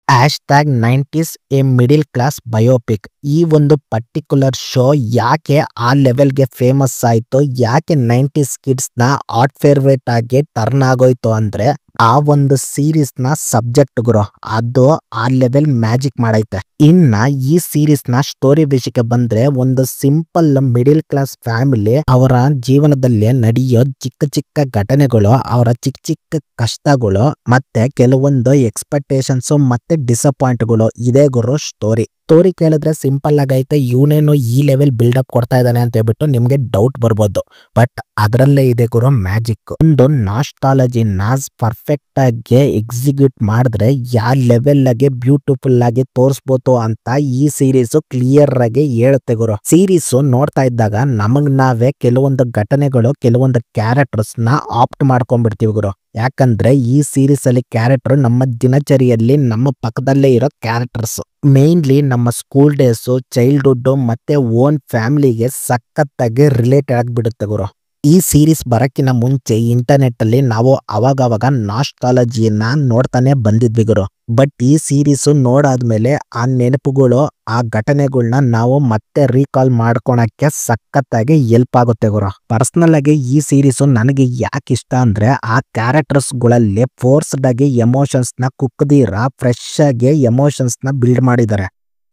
Hashtag 90s A middle class biopic. ಈ ಒಂದು particular show ಯಾಕೆ ಆ ಲೆವೆಲ್ಗೆ ಫೇಮಸ್ ಆಯ್ತು, ಯಾಕೆ 90s ಕಿಡ್ಸ್ನ ಹಾಟ್ ಫೇವ್ರೇಟ್ ಆಗಿ ಟರ್ನ್ ಆಗೋಯ್ತು ಅಂದ್ರೆ ಆ ಒಂದು ಸೀರೀಸ್ ನ ಸಬ್ಜೆಕ್ಟ್ ಗುರು, ಅದು ಆ ಲೆವೆಲ್ ಮ್ಯಾಜಿಕ್ ಮಾಡೈತೆ. ಇನ್ನ ಈ ಸೀರೀಸ್ ನ ಸ್ಟೋರಿ ವಿಷಯಕ್ಕೆ ಬಂದ್ರೆ, ಒಂದು ಸಿಂಪಲ್ ಮಿಡಿಲ್ ಕ್ಲಾಸ್ ಫ್ಯಾಮಿಲಿ ಅವರ ಜೀವನದಲ್ಲಿ ನಡೆಯೋ ಚಿಕ್ಕ ಚಿಕ್ಕ ಘಟನೆಗಳು, ಅವರ ಚಿಕ್ಕ ಚಿಕ್ಕ ಕಷ್ಟಗಳು, ಮತ್ತೆ ಕೆಲವೊಂದು ಎಕ್ಸ್ಪೆಕ್ಟೇಷನ್ಸ್ ಮತ್ತೆ ಡಿಸಪಾಯಿಂಟ್ಗಳು ಇದೆ ಗುರು ಸ್ಟೋರಿ ಕೇಳಿದ್ರೆ ಸಿಂಪಲ್ ಆಗೈತೆ, ಇವನೇನು ಈ ಲೆವೆಲ್ ಬಿಲ್ಡಪ್ ಕೊಡ್ತಾ ಇದ್ದಾನೆ ಅಂತ ಹೇಳ್ಬಿಟ್ಟು ನಿಮ್ಗೆ ಡೌಟ್ ಬರ್ಬೋದು. ಬಟ್ ಅದರಲ್ಲೇ ಇದೆ ಗುರು ಮ್ಯಾಜಿಕ್. ಒಂದು ನಾಸ್ಟಾಲಜಿನ ಪರ್ಫೆಕ್ಟ್ ಆಗಿ ಎಕ್ಸಿಕ್ಯೂಟ್ ಮಾಡಿದ್ರೆ ಯಾವ ಲೆವೆಲ್ ಆಗಿ ಬ್ಯೂಟಿಫುಲ್ ಆಗಿ ತೋರಿಸ್ಬೋದು ಅಂತ ಈ ಸೀರೀಸ್ ಕ್ಲಿಯರ್ ಆಗಿ ಹೇಳುತ್ತೆ ಗುರು. ಸೀರೀಸ್ ನೋಡ್ತಾ ಇದ್ದಾಗ ನಮಗ್ ನಾವೇ ಕೆಲವೊಂದು ಘಟನೆಗಳು, ಕೆಲವೊಂದು ಕ್ಯಾರೆಕ್ಟರ್ಸ್ ನ ಆಪ್ಟ್ ಮಾಡ್ಕೊಂಡ್ಬಿಡ್ತೀವಿ ಗುರು. ಯಾಕಂದ್ರೆ ಈ ಸೀರೀಸ್ ಅಲ್ಲಿ ಕ್ಯಾರೆಕ್ಟರ್ ನಮ್ಮ ದಿನಚರಿಯಲ್ಲಿ ನಮ್ಮ ಪಕ್ಕದಲ್ಲೇ ಇರೋ ಕ್ಯಾರೆಕ್ಟರ್ಸ್. ಮೇನ್ಲಿ ನಮ್ಮ ಸ್ಕೂಲ್ ಡೇಸ್, ಚೈಲ್ಡ್ಹುಡ್ ಮತ್ತೆ ಓನ್ ಫ್ಯಾಮಿಲಿಗೆ ಸಖತ್ತಾಗಿ ರಿಲೇಟೆಡ್ ಆಗಿಬಿಡುತ್ತೆ ಗುರು. ಈ ಸೀರೀಸ್ ಬರಕ್ಕಿನ ಮುಂಚೆ ಇಂಟರ್ನೆಟ್ ಅಲ್ಲಿ ನಾವು ಅವಾಗ ನಾಸ್ಟಾಲಜಿಯನ್ನ ನೋಡ್ತಾನೆ ಬಂದಿದ್ವಿ ಗುರು. ಬಟ್ ಈ ಸೀರೀಸ್ ನೋಡಾದ್ಮೇಲೆ ಆ ನೆನಪುಗಳು, ಆ ಘಟನೆಗಳನ್ನ ನಾವು ಮತ್ತೆ ರೀಕಾಲ್ ಮಾಡ್ಕೊಳಕ್ಕೆ ಸಖತ್ತಾಗಿ ಹೆಲ್ಪ್ ಆಗುತ್ತೆ ಗುರು. ಪರ್ಸನಲ್ ಆಗಿ ಈ ಸೀರೀಸ್ ನನಗೆ ಯಾಕೆ ಇಷ್ಟ ಅಂದ್ರೆ, ಆ ಕ್ಯಾರೆಕ್ಟರ್ಸ್ ಗಳಲ್ಲಿ ಫೋರ್ಸ್ಡ್ ಆಗಿ ಎಮೋಷನ್ಸ್ ನ ಕುಕ್ಕದಿರ ಫ್ರೆಶ್ ಆಗಿ ಎಮೋಷನ್ಸ್ ನ ಬಿಲ್ಡ್ ಮಾಡಿದ್ದಾರೆ.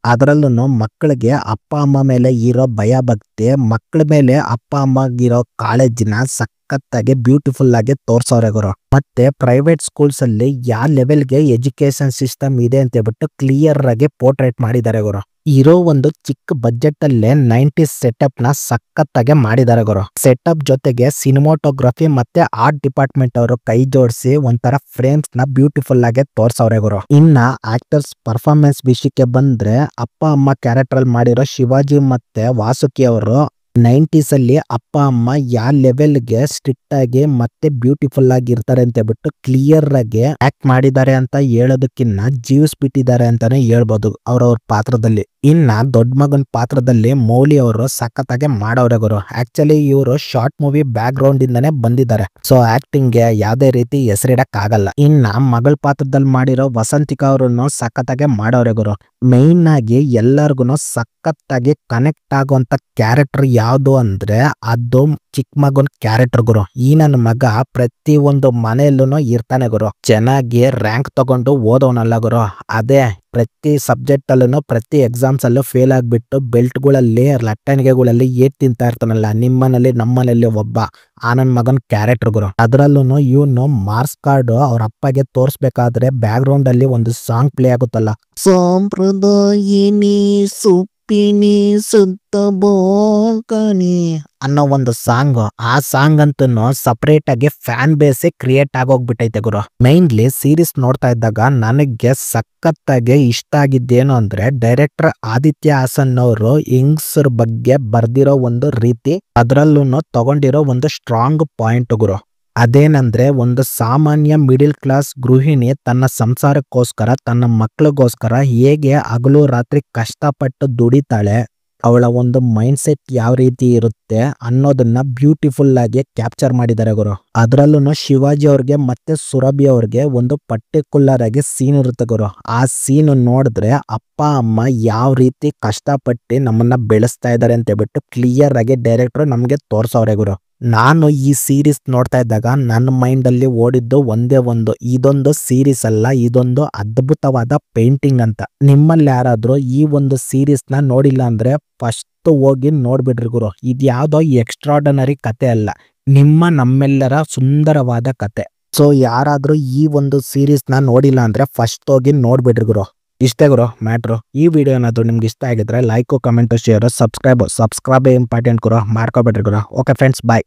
ಅದರಲ್ಲೂ ಮಕ್ಕಳಿಗೆ ಅಪ್ಪ ಅಮ್ಮ ಮೇಲೆ ಇರೋ ಭಯ ಭಕ್ತಿ, ಮಕ್ಕಳ ಮೇಲೆ ಅಪ್ಪ ಅಮ್ಮಗಿರೋ ಕಾಳಜಿನ ಸಖತ್ತಾಗಿ ಬ್ಯೂಟಿಫುಲ್ ಆಗಿ ತೋರ್ಸವ್ರೆ ಗುರು. ಮತ್ತೆ ಪ್ರೈವೇಟ್ ಸ್ಕೂಲ್ಸ್ ಅಲ್ಲಿ ಯಾವ ಲೆವೆಲ್ಗೆ ಎಜುಕೇಶನ್ ಸಿಸ್ಟಮ್ ಇದೆ ಅಂತ ಹೇಳ್ಬಿಟ್ಟು ಕ್ಲಿಯರ್ ಆಗಿ ಪೋರ್ಟ್ರೇಟ್ ಮಾಡಿದ್ದಾರೆ ಗುರು. ಇರೋ ಒಂದು ಚಿಕ್ಕ ಬಜೆಟ್ ಅಲ್ಲೇ 90s ಸೆಟಪ್ ನ ಸಖತ್ತಾಗಿ ಮಾಡಿದ್ದಾರೆ ಗುರು. ಸೆಟಪ್ ಜೊತೆಗೆ ಸಿನಿಮಾಟೋಗ್ರಫಿ ಮತ್ತೆ ಆರ್ಟ್ ಡಿಪಾರ್ಟ್ಮೆಂಟ್ ಅವರು ಕೈ ಜೋಡಿಸಿ ಒಂಥರ ಫ್ರೇಮ್ಸ್ ನ ಬ್ಯೂಟಿಫುಲ್ ಆಗಿ ತೋರ್ಸವ್ರೆ ಗುರು. ಇನ್ನ ಆಕ್ಟರ್ಸ್ ಪರ್ಫಾರ್ಮೆನ್ಸ್ ವಿಷಯಕ್ಕೆ ಬಂದ್ರೆ, ಅಪ್ಪ ಅಮ್ಮ ಕ್ಯಾರೆಕ್ಟರ್ ಅಲ್ಲಿ ಮಾಡಿರೋ ಶಿವಾಜಿ ಮತ್ತೆ ವಾಸುಕಿ ಅವರು 90s ಅಲ್ಲಿ ಅಪ್ಪ ಅಮ್ಮ ಯಾವ ಲೆವೆಲ್ಗೆ ಸ್ಟ್ರಿಕ್ಟ್ ಆಗಿ ಮತ್ತೆ ಬ್ಯೂಟಿಫುಲ್ ಆಗಿ ಇರ್ತಾರೆ ಅಂತ ಹೇಳ್ಬಿಟ್ಟು ಕ್ಲಿಯರ್ ಆಗಿ ಆಕ್ಟ್ ಮಾಡಿದ್ದಾರೆ ಅಂತ ಹೇಳೋದಕ್ಕಿನ್ನ ಜೀವಿಸ್ಬಿಟ್ಟಿದ್ದಾರೆ ಅಂತಾನೆ ಹೇಳ್ಬೋದು ಅವ್ರವ್ರ ಪಾತ್ರದಲ್ಲಿ. ಇನ್ನ ದೊಡ್ಡ ಮಗನ್ ಪಾತ್ರದಲ್ಲಿ ಮೌಲಿ ಅವರು ಸಖತ್ತಾಗಿ ಮಾಡೋರೆ ಗುರು. ಆಕ್ಚುಲಿ ಇವರು ಶಾರ್ಟ್ ಮೂವಿ ಬ್ಯಾಕ್ ಗ್ರೌಂಡ್ ಇಂದಾನೆ ಬಂದಿದ್ದಾರೆ, ಸೊ ಆಕ್ಟಿಂಗ್ ಗೆ ಯಾವ್ದೇ ರೀತಿ ಹೆಸರಿಡಕ್ ಆಗಲ್ಲ. ಇನ್ನ ಮಗಳ ಪಾತ್ರದಲ್ಲಿ ಮಾಡಿರೋ ವಸಂತಿಕಾ ಅವ್ರನ್ನು ಸಖತ್ತಾಗಿ ಮಾಡೋರೆ ಗುರು. ಮೈನ್ ಆಗಿ ಎಲ್ಲರಿಗೂ ಸಖತ್ತಾಗಿ ಕನೆಕ್ಟ್ ಆಗುವಂತ ಕ್ಯಾರೆಕ್ಟರ್ ಯಾವ್ದು ಅಂದ್ರೆ ಅದು ಚಿಕ್ಕ ಮಗನ್ ಕ್ಯಾರೆಕ್ಟರ್ ಗುರು. ಈ ನನ್ನ ಮಗ ಪ್ರತಿ ಒಂದು ಮನೆಯಲ್ಲೂ ಇರ್ತಾನೆ ಗುರು. ಚೆನ್ನಾಗಿ ರ್ಯಾಂಕ್ ತಗೊಂಡು ಓದೋನಲ್ಲ ಗುರು, ಅದೇ ಪ್ರತಿ ಸಬ್ಜೆಕ್ಟ್ ಅಲ್ಲೂ ಪ್ರತಿ ಎಕ್ಸಾಮ್ಸ್ ಅಲ್ಲೂ ಫೇಲ್ ಆಗ್ಬಿಟ್ಟು ಬೆಲ್ಟ್ಗಳಲ್ಲಿ ಲಟ್ಟಣಿಗೆಗಳಲ್ಲಿ ಏಟ್ ತಿಂತಾ ಇರ್ತಾನಲ್ಲ, ನಿಮ್ಮನೇಲಿ ನಮ್ಮನೇಲಿ ಒಬ್ಬ ಆ ನನ್ ಮಗನ್ ಕ್ಯಾರೆಕ್ಟರ್ ಗುರು. ಅದ್ರಲ್ಲೂ ಇವನು ಮಾರ್ಕ್ಸ್ ಕಾರ್ಡ್ ಅವ್ರ ಅಪ್ಪಗೆ ತೋರ್ಸ್ಬೇಕಾದ್ರೆ ಬ್ಯಾಕ್ ಗ್ರೌಂಡ್ ಅಲ್ಲಿ ಒಂದು ಸಾಂಗ್ ಪ್ಲೇ ಆಗುತ್ತಲ್ಲ, ಸಂಪ್ರದಾಯಿನಿ ಸುಪ್ಪಿನಿ ಸುತ್ತ ಬೋಕನಿ ಅನ್ನೋ ಒಂದು ಸಾಂಗ್. ಆ ಸಾಂಗ್ ಅಂತೂ ಸಪರೇಟ್ ಆಗಿ ಫ್ಯಾನ್ ಬೇಸ್ ಕ್ರಿಯೇಟ್ ಆಗೋಗ್ಬಿಟ್ಟೈತೆ ಗುರು. ಮೈನ್ಲಿ ಸೀರೀಸ್ ನೋಡ್ತಾ ಇದ್ದಾಗ ನನಗೆ ಸಖತ್ತಾಗಿ ಇಷ್ಟ ಆಗಿದ್ದೇನು ಅಂದ್ರೆ, ಡೈರೆಕ್ಟರ್ ಆದಿತ್ಯ ಹಾಸನ್ ಅವರು ಯಂಗ್ಸ್ರ ಬಗ್ಗೆ ಬರ್ದಿರೋ ಒಂದು ರೀತಿ, ಅದ್ರಲ್ಲೂ ತಗೊಂಡಿರೋ ಒಂದು ಸ್ಟ್ರಾಂಗ್ ಪಾಯಿಂಟ್ ಗುರು. ಅದೇನಂದ್ರೆ, ಒಂದು ಸಾಮಾನ್ಯ ಮಿಡಿಲ್ ಕ್ಲಾಸ್ ಗೃಹಿಣಿ ತನ್ನ ಸಂಸಾರಕ್ಕೋಸ್ಕರ, ತನ್ನ ಮಕ್ಕಳಿಗೋಸ್ಕರ ಹೇಗೆ ಹಗಲು ರಾತ್ರಿ ಕಷ್ಟಪಟ್ಟು ದುಡಿತಾಳೆ, ಅವಳ ಒಂದು ಮೈಂಡ್ ಸೆಟ್ ಯಾವ ರೀತಿ ಇರುತ್ತೆ ಅನ್ನೋದನ್ನ ಬ್ಯೂಟಿಫುಲ್ ಆಗಿ ಕ್ಯಾಪ್ಚರ್ ಮಾಡಿದ್ದಾರೆ ಗುರು. ಅದ್ರಲ್ಲೂ ಶಿವಾಜಿ ಅವ್ರಿಗೆ ಮತ್ತೆ ಸುರಭಿ ಅವ್ರಿಗೆ ಒಂದು ಪರ್ಟಿಕ್ಯುಲರ್ ಆಗಿ ಸೀನ್ ಇರುತ್ತೆ ಗುರು. ಆ ಸೀನ್ ನೋಡಿದ್ರೆ ಅಪ್ಪ ಅಮ್ಮ ಯಾವ ರೀತಿ ಕಷ್ಟಪಟ್ಟು ನಮ್ಮನ್ನ ಬೆಳೆಸ್ತಾ ಇದ್ದಾರೆ ಅಂತ ಹೇಳ್ಬಿಟ್ಟು ಕ್ಲಿಯರ್ ಆಗಿ ಡೈರೆಕ್ಟರ್ ನಮ್ಗೆ ತೋರ್ಸವ್ರೆ ಗುರು. ನಾನು ಈ ಸೀರೀಸ್ ನೋಡ್ತಾ ಇದ್ದಾಗ ನನ್ನ ಮೈಂಡ್ ಅಲ್ಲಿ ಓಡಿದ್ದು ಒಂದೇ ಒಂದು, ಇದೊಂದು ಸೀರೀಸ್ ಅಲ್ಲ, ಇದೊಂದು ಅದ್ಭುತವಾದ ಪೇಂಟಿಂಗ್ ಅಂತ. ನಿಮ್ಮಲ್ಲಿ ಯಾರಾದ್ರೂ ಈ ಒಂದು ಸೀರೀಸ್ ನ ನೋಡಿಲ್ಲ ಅಂದ್ರೆ ಫಸ್ಟ್ ಹೋಗಿ ನೋಡ್ಬಿಡ್ರಿ ಗುರು. ಇದ್ಯಾವುದೋ ಎಕ್ಸ್ಟ್ರಾರ್ಡನರಿ ಕತೆ ಅಲ್ಲ, ನಮ್ಮೆಲ್ಲರ ಸುಂದರವಾದ ಕತೆ. ಸೊ ಯಾರಾದ್ರೂ ಈ ಒಂದು ಸೀರೀಸ್ ನ ನೋಡಿಲ್ಲ ಅಂದ್ರೆ ಫಸ್ಟ್ ಹೋಗಿ ನೋಡ್ಬಿಡ್ರಿ ಗುರು. ಇಷ್ಟೇ ಗುರು ಮ್ಯಾಟ್ರು. ಈ ವಿಡಿಯೋ ಏನಾದ್ರು ನಿಮ್ಗೆ ಇಷ್ಟ ಆಗಿದ್ರೆ like, comment, share, subscribe important ಗುರು, ಮಾಡ್ಕೊಬೇಡ್ರಿ ಗುರು. ಓಕೆ ಫ್ರೆಂಡ್ಸ್, ಬಾಯ್.